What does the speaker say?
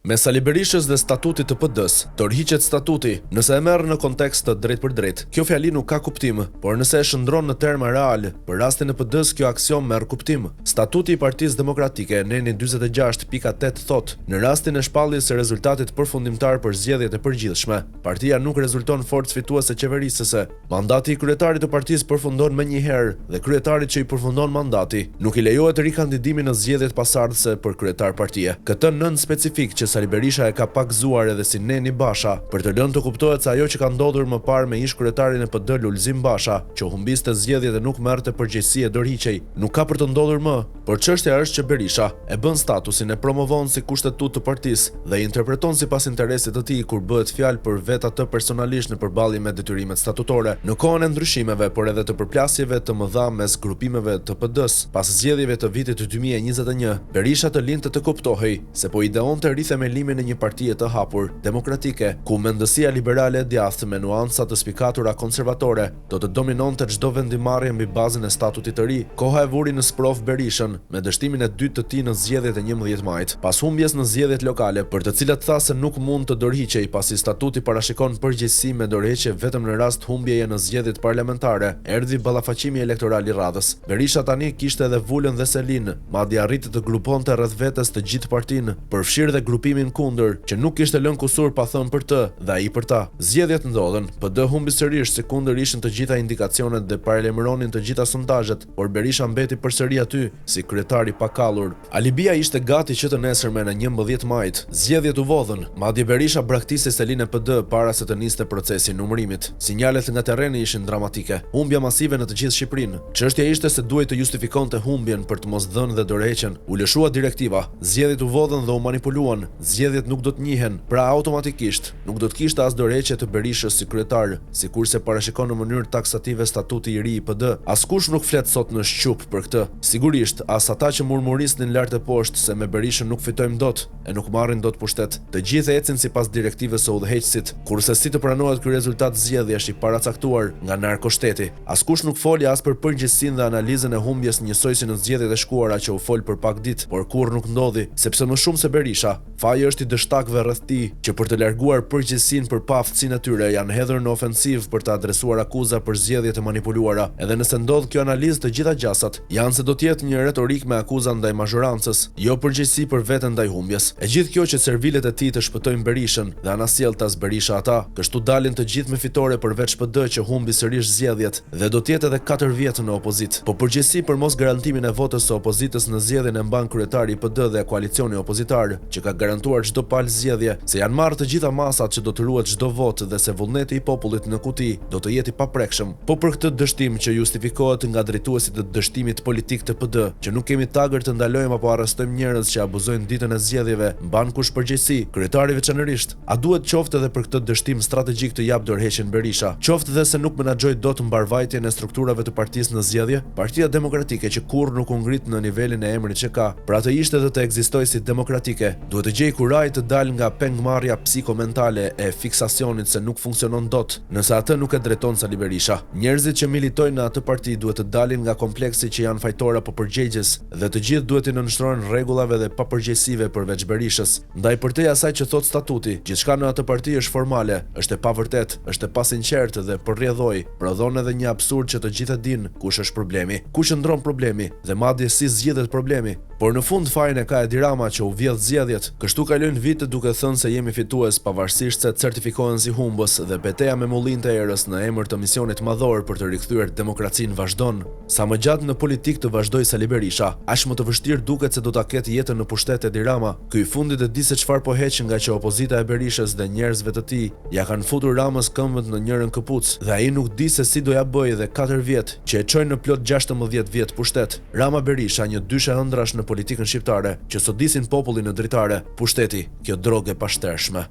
Me Sali Berishës dhe statutit të PD-s, tërhiqet statuti, nëse e merr në kontekst të drejt për drejt. Kjo fjali nuk ka kuptim, por nëse e shndron në terma real, për rastin e PD-s kjo aksion merr kuptim. Statuti i Partisë Demokratike neni 46.8 thot, në rastin e shpalljes së rezultatit përfundimtar për zgjedhjet e përgjithshme, partia nuk rezulton forcë fituese qeverisëse. Mandati i kryetarit të partisë përfundon menjëherë dhe kryetarit që i përfundon mandati nuk i lejohet rikandidimi në zgjedhjet pasardhëse për kryetar partie. Këtë nën specifik që Sali Berisha e ka pakzuar edhe si Neni Basha, për të lënë të kuptohet se ajo që ka ndodhur më parë me ish kryetarin e PD Lulzim Basha, që humbiste zgjedhjet e nuk merrte përgjegjësi e dorëhiqej, nuk ka për të ndodhur më, por çështja është që Berisha e bën statusin e promovon si kushtetut të partisë dhe i interpreton sipas interesit të tij kur bëhet fjalë për vetë atë personalisht në përballje me detyrimet statutore. Në kohën e ndryshimeve, por edhe të përplasjeve të mëdha mes grupimeve të PD-s, pas zgjedhjeve të vitit 2021, Berisha të linte të kuptohej se po ideonte rithemelimin e një partie të hapur, demokratike, ku mendësia liberale e djathtë me nuanca të spikatura konservatore do të dominonte çdo vendimarrje mbi bazën e statutit të ri. Koha e vuri në sprov Berishën me dështimin e dytë të tij në zgjedhjet e 11 majit, pas humbjes në zgjedhjet lokale, për të cilat tha se nuk mund të dorëhiqej pasi statuti parashikon përgjegjësi me dorëheqje vetëm në rast humbjeje në zgjedhjet parlamentare, erdhi ballafaqimi elektoral i radhës. Berisha tani kishte edhe Vulën dhe Selin, madje arriti të gruponte rreth vetes të gjithë partinë, përfshirë dhe grupimin kundër, që nuk kishte lënë kusur pa thënë për të dhe ai për ta. Zgjedhjet ndodhen, PD humbi sërish se kundër ishin të gjitha indikacionet dhe paralajmëronin të gjitha sondazhet, por Berisha mbeti përsëri aty si kryetari pa kallur. Alibia ishte gati që të nesërmen në 11 majit. Zgjedhjet u vodhën, madje Berisha braktisi Selin e PD para se të niste procesi i numërimit. Sinjalet nga terreni ishin dramatike. Humbja masive në të gjithë Shqipërinë. Çështja ishte se duhej të justifikonte humbjen për të mos dhënë dhe dorëheqjen. U lëshua direktiva. Zgjedhjet u vodhën dhe u manipuluan. Zgjedhjet nuk do të njihen, pra automatikisht nuk do të kishte as dorëheqje të Berishës si kryetar, sikurse parashikon në mënyrë taksative statuti i ri i PD. Askush nuk flet sot në shqup për këtë. Sigurisht, as ata që murmurisnin lart e poshtë se me Berishën nuk fitojmë dot e nuk marrin dot pushtet. Të gjithë ecin sipas direktivës së udhëheqësit, kurse si të pranohet ky rezultat zgjedhjesh i paracaktuar nga narkoshteti. Askush nuk foli as për përgjegjësinë dhe analizën e humbjes njësoj si në zgjedhjet e shkuara që u fol për pak ditë, por kurrë nuk ndodhi, sepse më shumë se Berisha, faji është i dështakëve rreth tij që për të larguar përgjegjësinë për paaftësinë e tyre janë hedhur në ofensiv për të adresuar akuza për zgjedhje të manipuluara. Edhe nëse ndodh kjo analizë të gjitha gjasat, janë se do të jetë një retorik me akuza ndaj mazhorancës, jo përgjegjësi për veten ndaj humbjes. E gjithë kjo që servilet e tij të shpëtojnë Berishën dhe anasjelltas Berisha ata, kështu dalin të gjithë me fitore përveç PD që humbi sërish zgjedhjet dhe do të jetë edhe 4 vjet në opozit. Po përgjegjësi për mos garantimin e votës së opozitës në zgjedhjen e mban kryetari i PD dhe koalicioni opozitar, që ka garantuar çdo palë zgjedhje, se janë marrë të gjitha masat që do të ruhet çdo vot dhe se vullneti i popullit në kuti do të jetë i paprekshëm. Po për këtë dështim që justifikohet nga drejtuesit të dështimit politik të PD, që nuk kemi tagër të ndalojmë apo arrestojmë njerëz që abuzojnë ditën e zgjedhjeve, mban kush përgjegjësi, kryetari veçanërisht. A duhet qoftë edhe për këtë dështim strategjik të jap dorëheqjen Berisha, qoftë edhe se nuk menaxhoi dot mbarvajtjen e strukturave të partisë në zgjedhje? Partia Demokratike që kurrë nuk u ngrit në nivelin e emrit që ka, pra të ishte dhe të ekzistojë si demokratike, duhet të gjej kuraj të dalë nga pengmarrja psikomentale e fiksacionit se nuk funksionon dot, nëse atë nuk e drejton Sali Berisha. Njerëzit që militojnë në atë parti duhet të dalin nga kompleksi që janë fajtor apo përgjegjës dhe të gjithë duhet të nënshtrohen rregullave dhe papërgjegjësive përveç Berishës. Ndaj përtej asaj që thot statuti, gjithçka në atë parti është formale, është e pavërtet, është e pasinqertë dhe përrrjedhoi, prodhon edhe një absurd që të gjithë e dinë kush është problemi, ku qëndron problemi dhe madje si zgjidhet problemi. Por në fund fajin e ka Edi Rama që u vjedh zgjedhjet. Kështu kalojnë vite duke thënë se jemi fitues pavarësisht se certifikohen si humbës dhe betejë me mullin të erës në emër të misionit madhor për të rikthyer demokracinë vazhdon. Sa më gjatë në politik të vazhdoj Sali Berisha, aq më të vështirë duket se do ta ketë jetën në pushtet Edi Rama. Ky i fundit e di se çfarë po heq nga që opozita e Berishës dhe njerëzve të tij ja kanë futur Ramës këmbët në njërin këpuc dhe ai nuk di se si do ja bëjë dhe 4 vjet që e çojnë në plot 16 vjet pushtet. Rama Berisha një dyshe ëndrash në politikën shqiptare që sodisin popullin në dritare, pushteti, kjo drogë e pashtershme.